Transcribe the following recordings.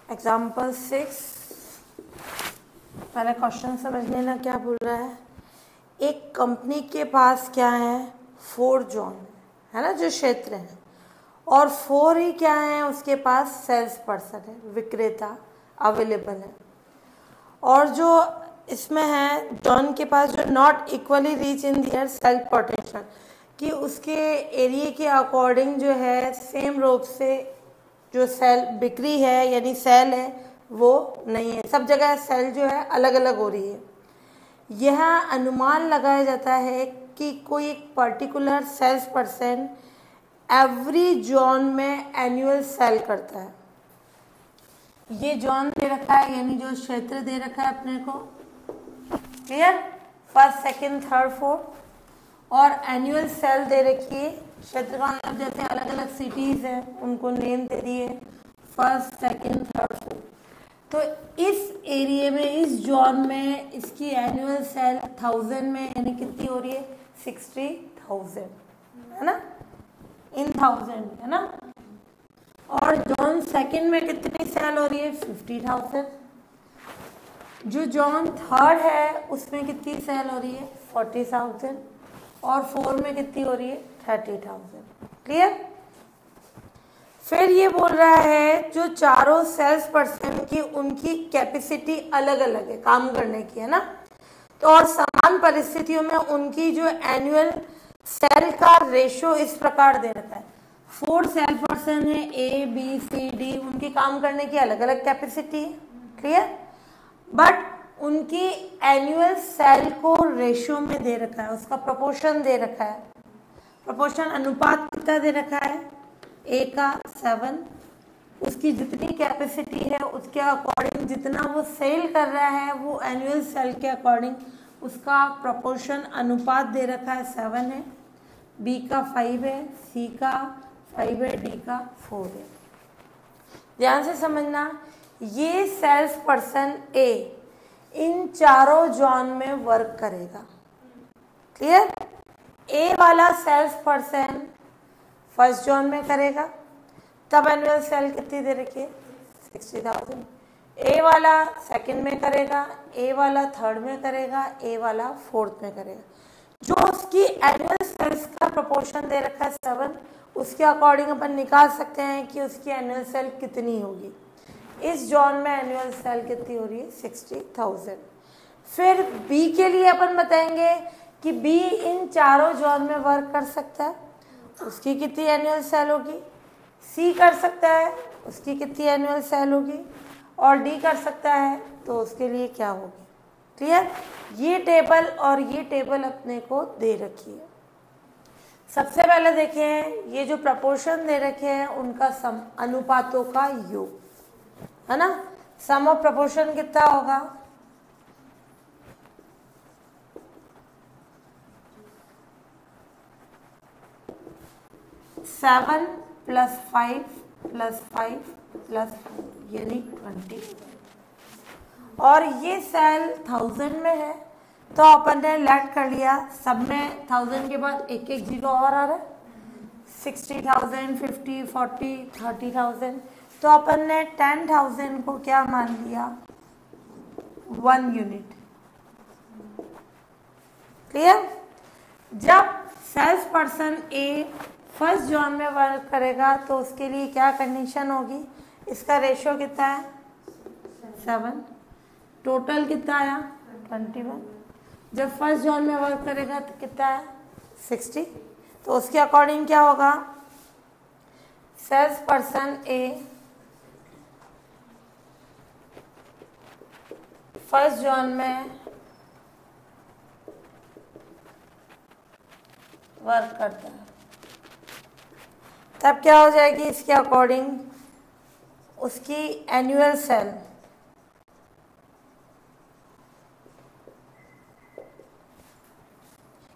Example 6, पहले question समझ लेना क्या बोल रहा है। एक कंपनी के पास क्या है, 4 जोन है ना, जो क्षेत्र है, और 4 ही क्या है, उसके पास सेल्स पर्सन है, विक्रेता अवेलेबल है। और जो इसमें है जॉन के पास जो not equally rich in their self potential, कि उसके एरिया के अकॉर्डिंग जो है सेम रूप से जो सेल बिक्री है यानी सेल है वो नहीं है, सब जगह सेल जो है अलग अलग हो रही है। यह अनुमान लगाया जाता है कि कोई एक particular sales person every zone में एनुअल सेल करता है। ये जोन दे रखा है यानी जो क्षेत्र दे रखा है अपने को, clear, first second third fourth, और एनुअल सेल दे रखी है। क्षेत्र का मतलब जैसे अलग अलग सिटीज हैं उनको नेम दे दिए, फर्स्ट सेकंड थर्ड फोर्थ। तो इस एरिया में, इस जोन में इसकी एनुअल सेल 1000 में यानी कितनी हो रही है, 60,000 है ना, इन 1000 है ना। और जोन सेकंड में कितनी सेल हो रही है, 50,000। जो जोन थर्ड है उसमें कितनी सेल हो रही है, 40,000, और 4 में कितनी हो रही है, 30,000। क्लियर। फिर ये बोल रहा है जो चारों सेल्स पर्सन की उनकी कैपेसिटी अलग अलग है काम करने की, है ना। तो और समान परिस्थितियों में उनकी जो एनुअल सेल का रेशो इस प्रकार दे रखा है। 4 सेल पर्सन है, ए बी सी डी, उनकी काम करने की अलग अलग कैपेसिटी है, क्लियर, बट उनकी एनुअल सेल को रेशो में दे रखा है, उसका प्रोपोर्शन दे रखा है। प्रोपोर्शन अनुपात कितना दे रखा है, ए का 7, उसकी जितनी कैपेसिटी है उसके अकॉर्डिंग जितना वो सेल कर रहा है वो एनुअल सेल के अकॉर्डिंग उसका प्रोपोर्शन अनुपात दे रखा है 7 है, बी का 5 है, सी का 5 है, डी का 4 है। ध्यान से समझना, ये सेल्स पर्सन ए इन चारों जोन में वर्क करेगा, क्लियर। ए वाला सेल्स पर्सन फर्स्ट जोन में करेगा, तब एनुअल सेल कितनी दे रखी है, 60,000। ए वाला सेकंड में करेगा, ए वाला थर्ड में करेगा, ए वाला फोर्थ में करेगा। जो उसकी एनुअल सेल्स का प्रोपोर्शन दे रखा है 7, उसके अकॉर्डिंग अपन निकाल सकते हैं कि उसकी एनुअल सेल कितनी होगी। इस जोन में एनुअल सेल कितनी हो रही है, 60,000। फिर बी के लिए अपन बताएंगे कि बी इन चारों जोन में वर्क कर सकता है, उसकी कितनी एनुअल सेल होगी। सी कर सकता है, उसकी कितनी एनुअल सेल होगी, और डी कर सकता है तो उसके लिए क्या होगी, क्लियर। ये टेबल और ये टेबल अपने को दे रखी है। सबसे पहले देखें, ये जो प्रपोर्शन दे रखे हैं उनका सम, अनुपातों का योग, है ना। सम ऑफ प्रपोर्शन कितना होगा, 7 + 5 + 5 + 4 यानी 20। और ये सेल 1000 में है तो अपन ने लेट कर लिया, सब में 1000 के बाद एक एक जीरो और आ रहा है, 60,000, 50, 40, 30,000। तो अपन ने 10,000 को क्या मान लिया, 1 यूनिट, क्लियर। जब सेल्स पर्सन ए फर्स्ट जोन में वर्क करेगा तो उसके लिए क्या कंडीशन होगी, इसका रेशियो कितना है, 7, टोटल कितना आया, 21। जब फर्स्ट जोन में वर्क करेगा तो कितना है, 60। तो उसके अकॉर्डिंग क्या होगा, सेल्स पर्सन ए फर्स्ट जोन में वर्क करता है, तब क्या हो जाएगी, इसके अकॉर्डिंग उसकी एनुअल सेल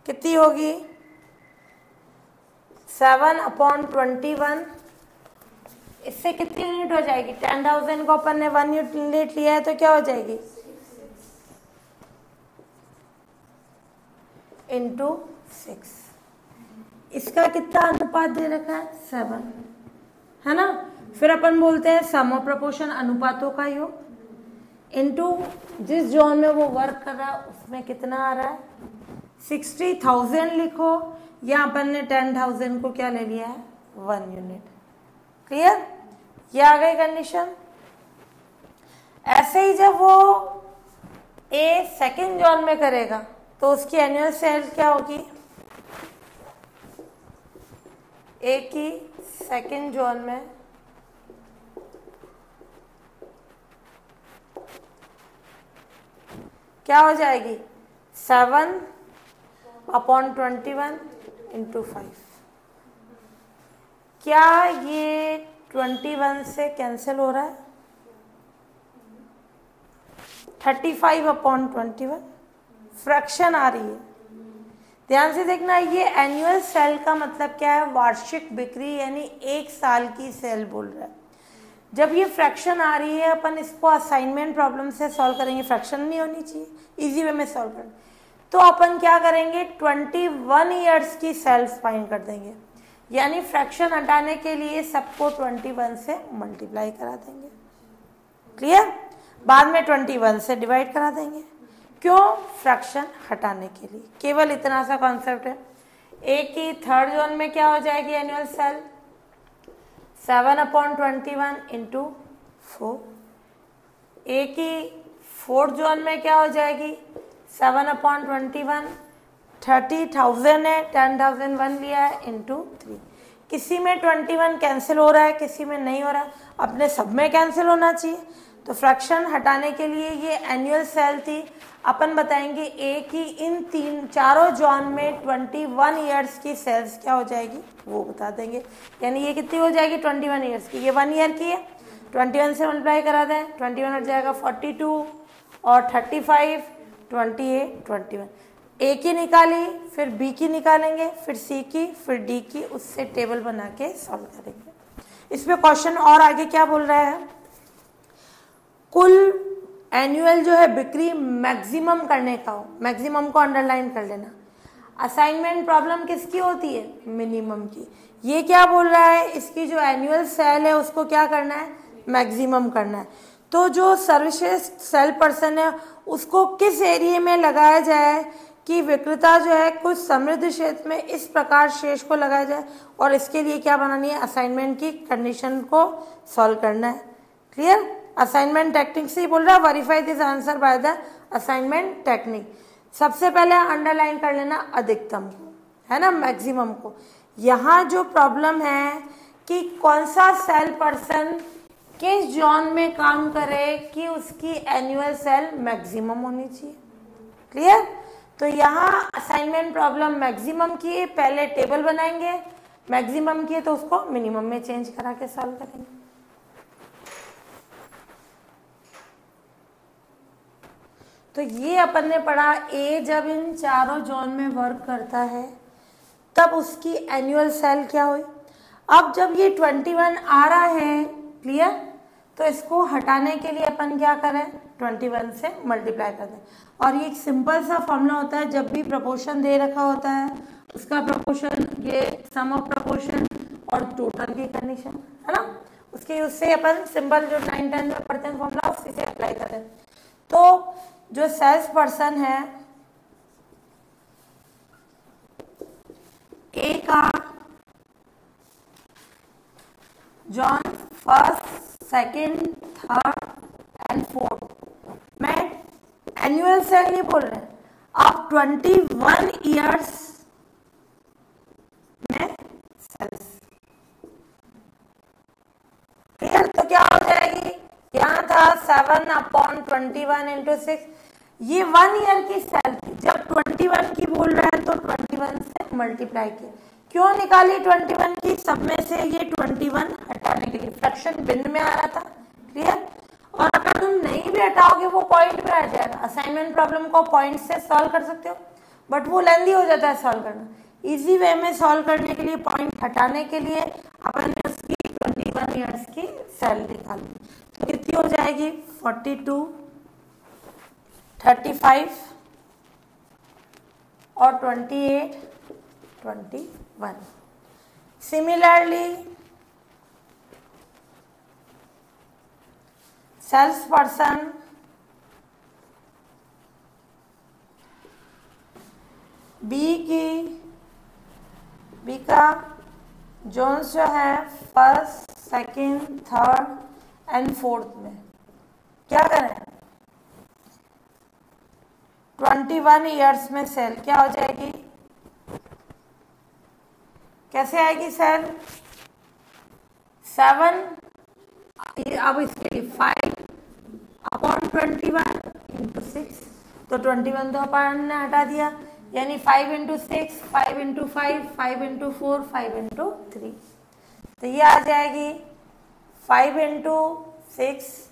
कितनी होगी, 7/21। इससे कितनी यूनिट हो जाएगी, 10,000 को अपन ने 1 यूनिट लिया है तो क्या हो जाएगी, × 6। इसका कितना अनुपात दे रखा है, 7, है ना। फिर अपन बोलते हैं सम ऑफ प्रपोर्शन, अनुपातों का योग, इनटू जिस जोन में वो वर्क कर रहा है उसमें कितना आ रहा है, 60,000 लिखो, या अपन ने 10,000 को क्या ले लिया है, 1 यूनिट। क्लियर? ये आ गई कंडीशन। ऐसे ही जब वो ए सेकेंड जोन में करेगा तो उसकी एनुअल सेल क्या होगी, ए की सेकेंड जोन में क्या हो जाएगी, 7/21 इंटू 5। क्या ये 21 से कैंसिल हो रहा है, 35/21 फ्रैक्शन आ रही है। ध्यान से देखना, ये एनुअल सेल का मतलब क्या है, वार्षिक बिक्री, यानी 1 साल की सेल बोल रहा है। जब ये फ्रैक्शन आ रही है अपन इसको असाइनमेंट प्रॉब्लम से सॉल्व करेंगे, फ्रैक्शन नहीं होनी चाहिए, इजी वे में सॉल्व करें। तो अपन क्या करेंगे, 21 ईयर्स की सेल्स फाइंड कर देंगे, यानी फ्रैक्शन हटाने के लिए सबको 21 से मल्टीप्लाई करा देंगे। क्लियर? बाद में 21 से डिवाइड करा देंगे। क्यों? फ्रैक्शन हटाने के लिए। केवल इतना सा कॉन्सेप्ट है। ए की थर्ड जोन में क्या हो जाएगी एनुअल सेल, 7/21 इंटू 4। ए की फोर्थ जोन में क्या हो जाएगी, 7/21, 30,000 है, 10,001 लिया है, इंटू 3। किसी में 21 कैंसिल हो रहा है, किसी में नहीं हो रहा, अपने सब में कैंसिल होना चाहिए। तो फ्रैक्शन हटाने के लिए ये एनुअल सेल थी। अपन बताएंगे ए की इन चारों जोन में 21 ईयर्स की सेल्स क्या हो जाएगी वो बता देंगे। यानी ये कितनी हो जाएगी, 21 ईयर्स की, ये 1 ईयर की है, 21 से मल्टीप्लाई करा दें, 21 हट जाएगा 42 और 35, 28, 21। ए की निकाली, फिर बी की निकालेंगे, फिर सी की, फिर डी की, उससे टेबल बना के सॉल्व करेंगे। इसमें क्वेश्चन और आगे क्या बोल रहा है, कुल एनुअल जो है बिक्री मैक्सिमम करने का हो, मैक्सिमम को अंडरलाइन कर लेना। असाइनमेंट प्रॉब्लम किसकी होती है, मिनिमम की। ये क्या बोल रहा है, इसकी जो एनुअल सेल है उसको क्या करना है, मैक्सिमम करना है। तो जो सर्वश्रेष्ठ सेल पर्सन है उसको किस एरिया में लगाया जाए कि विक्रेता जो है कुछ समृद्ध क्षेत्र में इस प्रकार शेष को लगाया जाए, और इसके लिए क्या बनानी है, असाइनमेंट की कंडीशन को सॉल्व करना है। क्लियर? असाइनमेंट टेक्निक से ही बोल रहा है, verify this answer by the assignment technique. सबसे पहले अंडरलाइन कर लेना अधिकतम को, है ना, मैक्सिमम को। यहाँ जो प्रॉब्लम है कि कौन सा सेल पर्सन किस जोन में काम करे कि उसकी एनुअल सेल मैक्सिमम होनी चाहिए। क्लियर? तो यहाँ असाइनमेंट प्रॉब्लम मैक्सिमम की है, पहले टेबल बनाएंगे, मैक्सिमम की है तो उसको मिनिमम में चेंज करा के सॉल्व करेंगे। तो ये अपन ने पढ़ा, ए जब इन चारों जोन में वर्क करता है तब उसकी एनुअल सेल क्या हुई। अब जब ये 21 आ रहा है, क्लियर, तो इसको हटाने के लिए अपन क्या करें, 21 से मल्टीप्लाई कर दें। और ये एक सिंपल सा फॉर्मूला होता है, जब भी प्रपोर्शन दे रखा होता है उसका प्रपोर्शन, ये सम ऑफ प्रपोर्शन और टोटल की कंडीशन, है ना, उसके उससे अपन सिंपल जो 9-10 में पढ़ते हैं फॉर्मूला उसी से अप्लाई करें। तो जो सेल्स पर्सन है ए का John first, second, third and fourth, मैं एनुअल सेल नहीं बोल रहे, आप 21 ईयर्स में सेल्स। क्लियर? तो क्या हो जाएगी, यहाँ था 7/21 इंटू 6, ये 1 ईयर की सेल थी। जब 21 की बोल रहा है तो 21 से मल्टीप्लाई किया। क्यों निकाली 21 की, सब में से ये 21 हटाने के लिए, फ्रैक्शन भिन्न में आ रहा था। क्लियर? और अगर तुम नहीं भी हटाओगे वो पॉइंट पे आ जाएगा। असाइनमेंट प्रॉब्लम को पॉइंट से सॉल्व कर सकते हो, बट वो लेंदी हो जाता है सॉल्व करना। इजी वे में सॉल्व करने के लिए, पॉइंट हटाने के लिए अपन ने उसकी 21 ईयर्स की सेल निकाली। तो कितनी हो जाएगी, 42, 35 और 28, 21। सिमिलरली सेल्स पर्सन बी का जोन्स जो है first, second, third and fourth में क्या करें, 21 ईयर्स में सेल क्या हो जाएगी, कैसे आएगी सेल, 7, अब इसके लिए 5/21 इंटू 6, तो 21 तो अपन ने हटा दिया, यानी 5 इंटू 6, 5 इंटू 5, 5 इंटू 4, 5 इंटू 3, तो ये आ जाएगी 5 इंटू 6,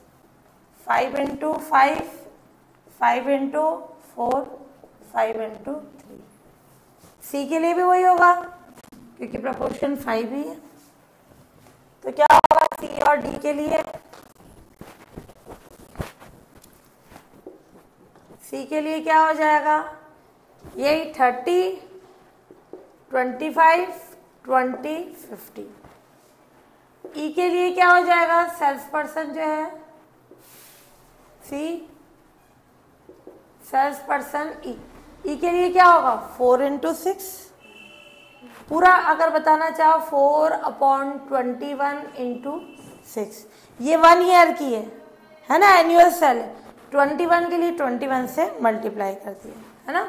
5 इंटू 5, 5 इंटू 4, 5 इंटू 3। सी के लिए भी वही होगा क्योंकि प्रपोर्शन 5 ही है, तो क्या होगा सी और डी के लिए, सी के लिए क्या हो जाएगा, यही 30, 25, 20, 50। ई के लिए क्या हो जाएगा, सेल्स पर्सन जो है सी, सेल्स पर्सन ई के लिए क्या होगा 4 इंटू 6, पूरा अगर बताना चाहो 4/21 इंटू 6, ये 1 ईयर की है ना, एनुअल सेल है, 21 के लिए 21 से मल्टीप्लाई कर दिया है ना,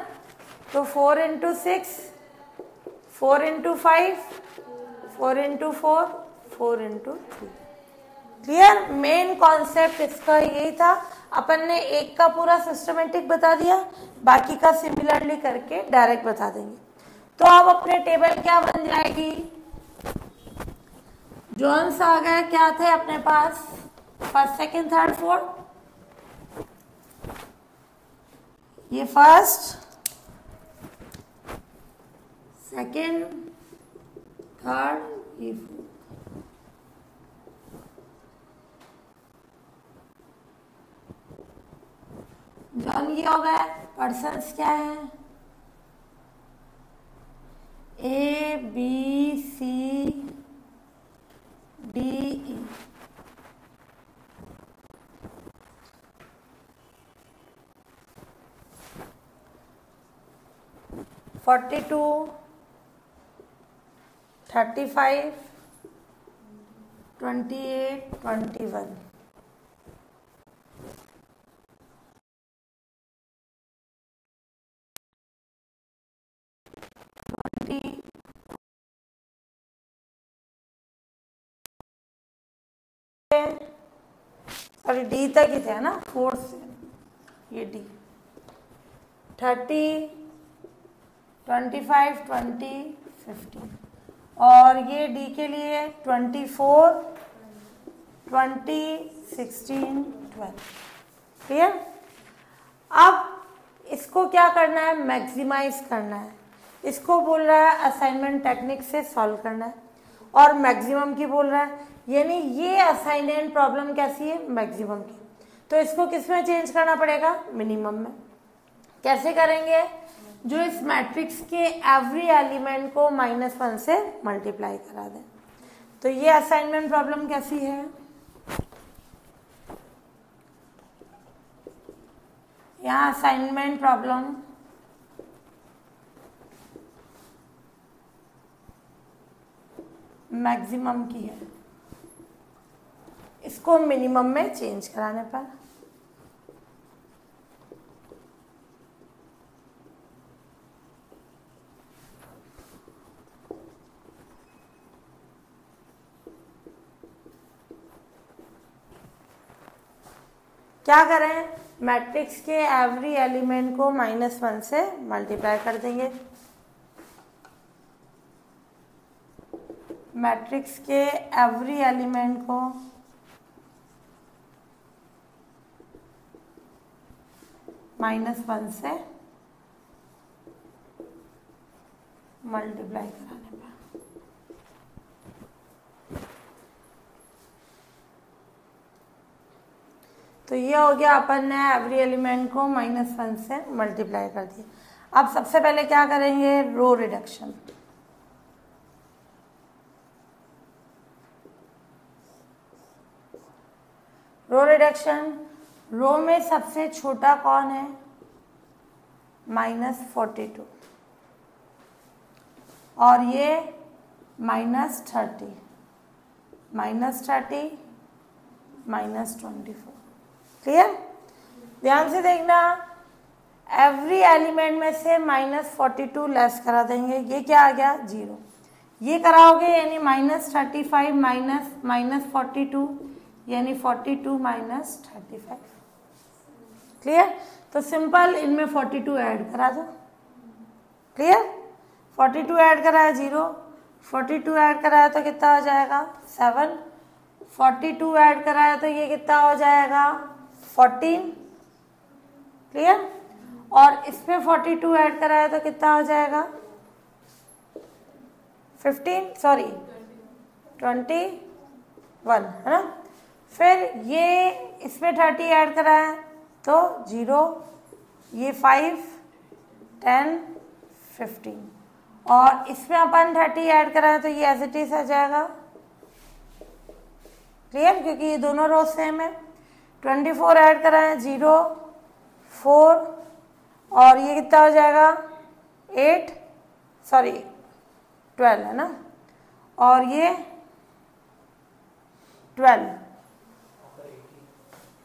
तो 4 into 6, 4 into 5, 4 into 4, 4 into 3। Clear, main concept इसका यही था, अपन ने एक का पूरा सिस्टमेटिक बता दिया, बाकी का सिमिलरली करके डायरेक्ट बता देंगे। तो अब अपने टेबल क्या बन जाएगी, जोन्स आ गए, क्या थे अपने पास, फर्स्ट, सेकंड, थर्ड, फोर्थ, ये फर्स्ट, सेकंड, थर्ड, ये फोर्थ। जॉन ये हो गया, पर्सन्स क्या है, A B C D E, forty 35, 28, 21। Sorry D तक ही थे ना, 4 से ये डी, 30, 25, 20, 15, और ये डी के लिए 24, 20, 16, 12। क्लियर, अब इसको क्या करना है, मैक्सिमाइज करना है, इसको बोल रहा है असाइनमेंट टेक्निक से सॉल्व करना है, और मैक्सिमम की बोल रहा है, यानी ये असाइनमेंट प्रॉब्लम कैसी है, मैक्सिमम की, तो इसको किस में चेंज करना पड़ेगा, मिनिमम में। कैसे करेंगे, जो इस मैट्रिक्स के एवरी एलिमेंट को -1 से मल्टीप्लाई करा दें। तो ये असाइनमेंट प्रॉब्लम कैसी है, यहाँ असाइनमेंट प्रॉब्लम मैक्सिमम की है, इसको मिनिमम में चेंज कराने पर। क्या करें, मैट्रिक्स के एवरी एलिमेंट को -1 से मल्टीप्लाई कर देंगे, मैट्रिक्स के एवरी एलिमेंट को -1 से मल्टीप्लाई कराने पर। तो ये हो गया, अपन ने एवरी एलिमेंट को -1 से मल्टीप्लाई कर दिया। अब सबसे पहले क्या करेंगे, रो रिडक्शन। रो रिडक्शन, रो में सबसे छोटा कौन है? -42 और ये -30, -30 -24। क्लियर? ध्यान से देखना, एवरी एलिमेंट में से -42 लेस करा देंगे, ये क्या आ गया? 0। ये कराओगे यानी -35 -42 यानी 42 -35। क्लियर? तो सिंपल इनमें 42 ऐड करा दो। क्लियर? 42 ऐड कराया 0, 42 ऐड कराया तो कितना हो जाएगा? 7, 42 ऐड कराया तो ये कितना हो जाएगा? 14। क्लियर? और इसमें 42 ऐड कराया तो कितना हो जाएगा? 15 सॉरी 21, है ना? फिर ये इसमें 30 ऐड कराया तो 0, ये 5 10 15 और इसमें अपन 30 ऐड कराया तो ये एज इट इज आ जाएगा। क्लियर? क्योंकि ये दोनों रो सेम है। 24 ऐड कराया 0 4 और ये कितना हो जाएगा? 12 है ना? और ये 12,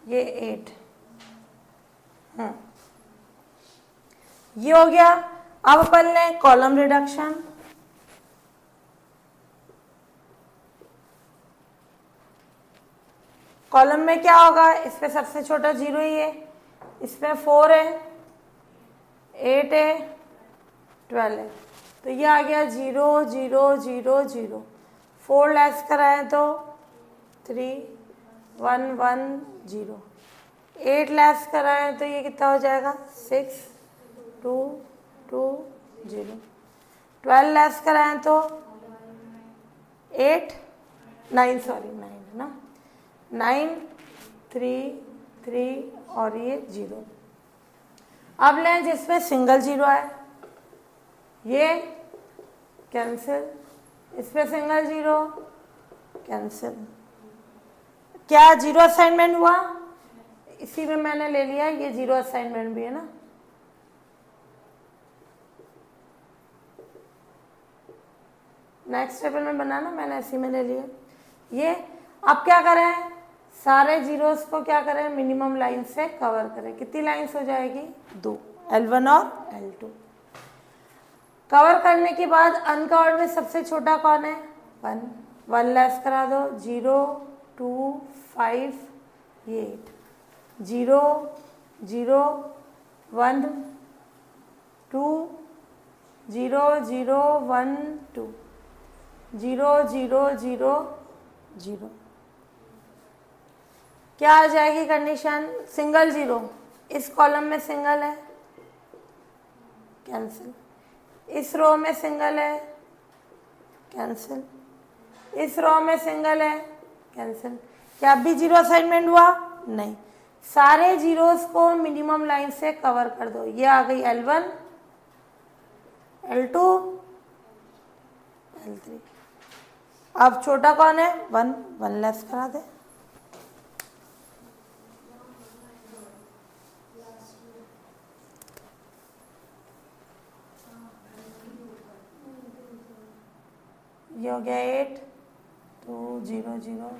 ये 8। ये हो गया। अब अपन लें कॉलम रिडक्शन। कॉलम में क्या होगा? इस पे सबसे छोटा 0 ही है, इसमें 4 है, 8 है, 12 है, तो ये आ गया 0 0 0 0। 4 लेस कराएं तो 3 1 1 0। 8 लेस कराएं तो ये कितना हो जाएगा? 6 2 2 0। 12 लेस कराएं तो 8 9 सॉरी 9 है ना? 9 3 3 और ये 0। अब लें जिसमें सिंगल 0 है, ये कैंसिल, इसमें सिंगल 0 कैंसिल। क्या 0 असाइनमेंट हुआ? इसी में मैंने ले लिया, ये 0 असाइनमेंट भी है ना? नेक्स्ट टेबल में बनाना, मैंने इसी में ले लिया ये। अब क्या करें? सारे जीरोस को क्या करें? मिनिमम लाइन से कवर करें। कितनी लाइन्स हो जाएगी? 2, L1 और L2। कवर करने के बाद अनकवर्ड में सबसे छोटा कौन है? 1। 1 लेस करा दो, 0 2 5 ये 8। 0 0 1 2 0 0 1 2 0 0 0 0। क्या आ जाएगी कंडीशन? सिंगल 0, इस कॉलम में सिंगल है, कैंसिल। इस रो में सिंगल है, कैंसिल। इस रो में सिंगल है, कैंसिल। क्या अब भी 0 असाइनमेंट हुआ? नहीं। सारे जीरोस को मिनिमम लाइन से कवर कर दो। ये आ गई L1 L2 L3। अब छोटा कौन है? 1। 1 लेस करा दे। ये हो गया 8 2 0 0।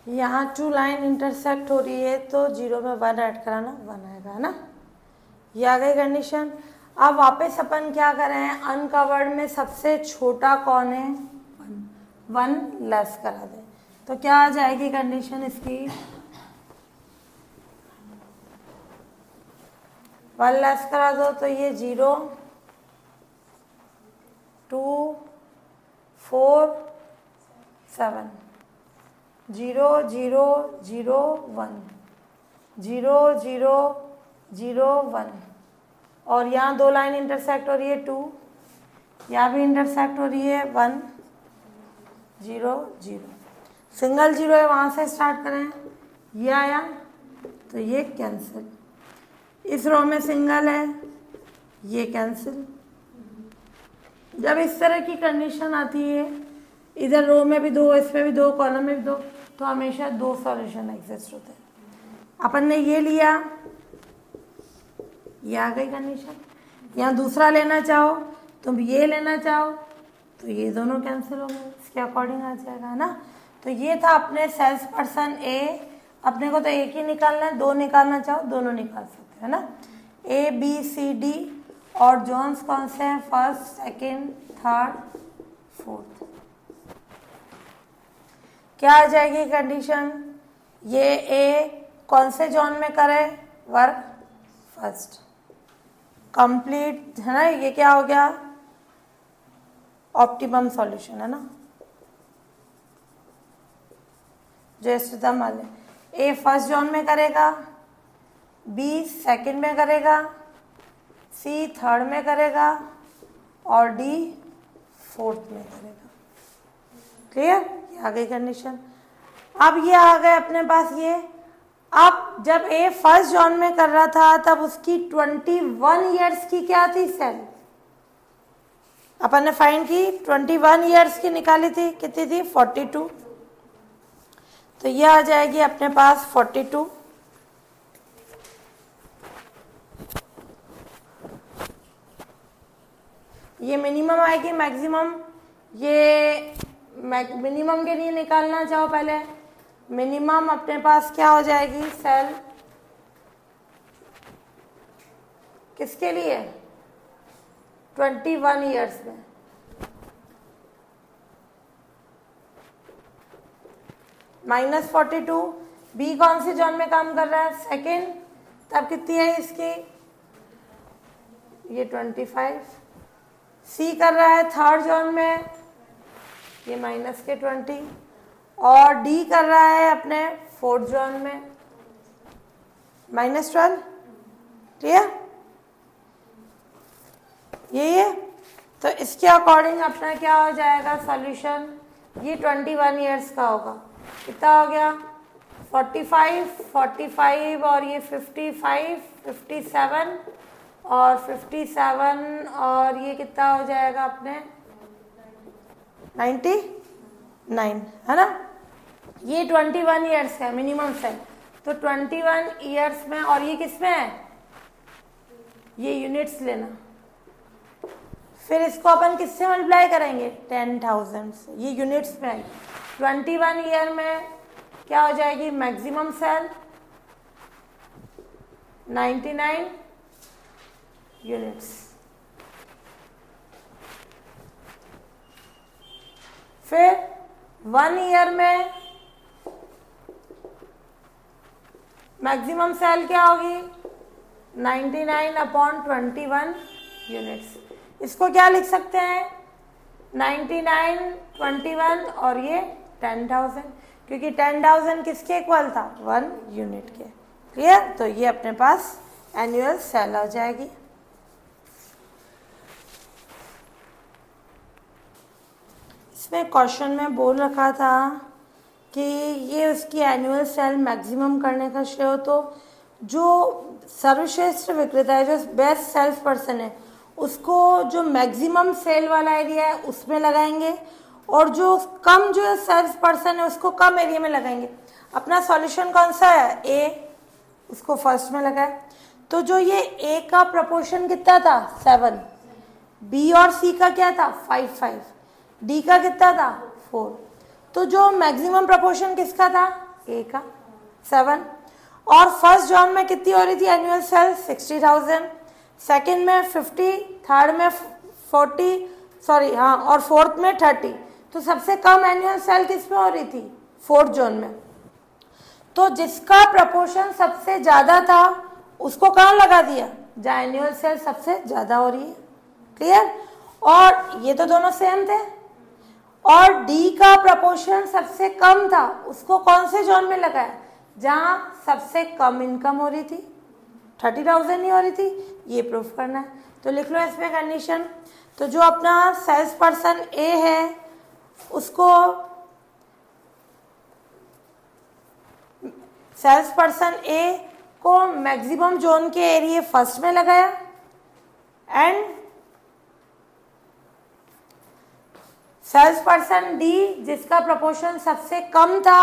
यहाँ 2 लाइन इंटरसेक्ट हो रही है तो 0 में 1 ऐड कराना, 1 आएगा, है ना? ये आ गई कंडीशन। अब वापस अपन क्या करें? अनकवर्ड में सबसे छोटा कौन है? 1 लेस करा दे तो क्या आ जाएगी कंडीशन इसकी? 1 लेस करा दो तो ये 0 2 4 7 0 0 0 1 0 0 0 1 और यहाँ 2 लाइन इंटरसेक्ट हो रही है 2, यहाँ भी इंटरसेक्ट हो रही है 1 0 0। सिंगल 0 है, वहाँ से स्टार्ट करें। ये आया तो ये कैंसिल। इस रो में सिंगल है, ये कैंसिल। जब इस तरह की कंडीशन आती है इधर रो में भी 2, इसमें भी 2, कॉलम में भी 2, तो हमेशा 2 सॉल्यूशन एग्जिस्ट होते हैं। अपन ने ये लिया, ये आ गई कंडीशन। यहाँ दूसरा लेना चाहो, तुम ये लेना चाहो तो ये दोनों कैंसिल हो गए, इसके अकॉर्डिंग आ जाएगा, है ना। तो ये था अपने सेल्स पर्सन ए। अपने को तो एक ही निकालना है, 2 निकालना चाहो दोनों निकाल सकते हैं ना। ए बी सी डी और जोन्स कौन से हैं, फर्स्ट, सेकंड, थर्ड, फोर्थ। क्या आ जाएगी कंडीशन, ये ए कौन से जोन में करे वर्क, फर्स्ट, कंप्लीट, है ना। ये क्या हो गया, ऑप्टिमम सॉल्यूशन, है ना। जो इष्टतम वाले, ए फर्स्ट जोन में करेगा, बी सेकंड में करेगा, सी थर्ड में करेगा और डी फोर्थ में करेगा। क्लियर, ये आ गई कंडीशन। अब ये आ गए अपने पास ये। अब जब ए फर्स्ट जोन में कर रहा था तब उसकी 21 ईयर्स की क्या थी सेल, अपन ने फाइंड की, 21 ईयर्स की निकाली थी, कितनी थी, 42। तो ये आ जाएगी अपने पास 42। ये मिनिमम आएगी, मैक्सिमम, ये मिनिमम के लिए निकालना चाहो पहले, मिनिमम अपने पास क्या हो जाएगी सेल, किसके लिए, 21 ईयर्स में। -42, बी कौन से जोन में काम कर रहा है, सेकंड, तब कितनी है इसकी, ये 25। सी कर रहा है थर्ड जोन में, ये -20, और डी कर रहा है अपने फोर्थ जोन में, -12। क्लियर, ये तो इसके अकॉर्डिंग अपना क्या हो जाएगा सॉल्यूशन, ये 21 ईयर्स का होगा। कितना हो गया, 45, 45 और ये 55, 57 और 57 और ये कितना हो जाएगा अपने 99, है ना। ये 21 ईयर्स है मिनिमम सेल, तो 21 ईयर्स में, और ये किस में है, ये यूनिट्स लेना, फिर इसको अपन किससे मल्टीप्लाई करेंगे, 10,000 से, ये यूनिट्स में आएगी। 21 ईयर में क्या हो जाएगी मैक्सिमम सेल, 99 यूनिट्स। फिर 1 ईयर में मैक्सिमम सेल क्या होगी, 99/21 यूनिट्स। इसको क्या लिख सकते हैं, 99, 21 और ये 10,000, क्योंकि 10,000 किसके इक्वल था, 1 यूनिट के। क्लियर, तो ये अपने पास एनुअल सेल आ जाएगी। इसमें क्वेश्चन में बोल रखा था कि ये उसकी एनुअल सेल मैक्सिमम करने का श्रेय हो, तो जो सर्वश्रेष्ठ विक्रेता है, जो बेस्ट सेल्स पर्सन है, उसको जो मैक्सिमम सेल वाला एरिया है उसमें लगाएंगे, और जो कम जो सेल्स पर्सन है उसको कम एरिया में लगाएंगे। अपना सॉल्यूशन कौन सा है, ए, उसको फर्स्ट में लगाए। तो जो ये ए का प्रपोर्शन कितना था, 7, बी और सी का क्या था, 5, डी का कितना था, 4। तो जो मैक्सिमम प्रपोर्शन किसका था, ए का, 7। और फर्स्ट जोन में कितनी हो रही थी एनुअल सेल, 60,000, सेकेंड में 50, थर्ड में 40, सॉरी हाँ, और फोर्थ में 30। तो सबसे कम एनुअल सेल किस में हो रही थी, फोर्थ जोन में। तो जिसका प्रपोर्शन सबसे ज्यादा था उसको कहाँ लगा दिया, जहाँ एनुअल सेल सबसे ज्यादा हो रही है। क्लियर, और ये तो दोनों सेम थे। और डी का प्रपोर्शन सबसे कम था, उसको कौन से जोन में लगाया, जहां सबसे कम इनकम हो रही थी, 30,000 नहीं हो रही थी। ये प्रूफ करना है, तो लिख लो इसमें कंडीशन। तो जो अपना सेल्स पर्सन ए है उसको सेल्स पर्सन ए को मैक्सिमम जोन के एरिया फर्स्ट में लगाया, एंड सेल्स पर्सन डी जिसका प्रपोर्शन सबसे कम था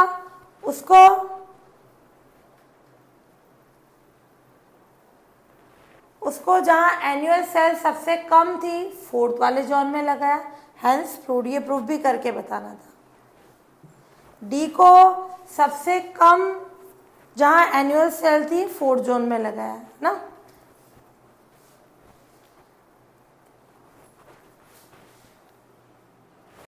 उसको जहां एनुअल सेल्स सबसे कम थी फोर्थ वाले जोन में लगाया, हेंस प्रूव, ये प्रूफ भी करके बताना था। डी को सबसे कम जहां एनुअल सेल थी फोर्थ जोन में लगाया ना।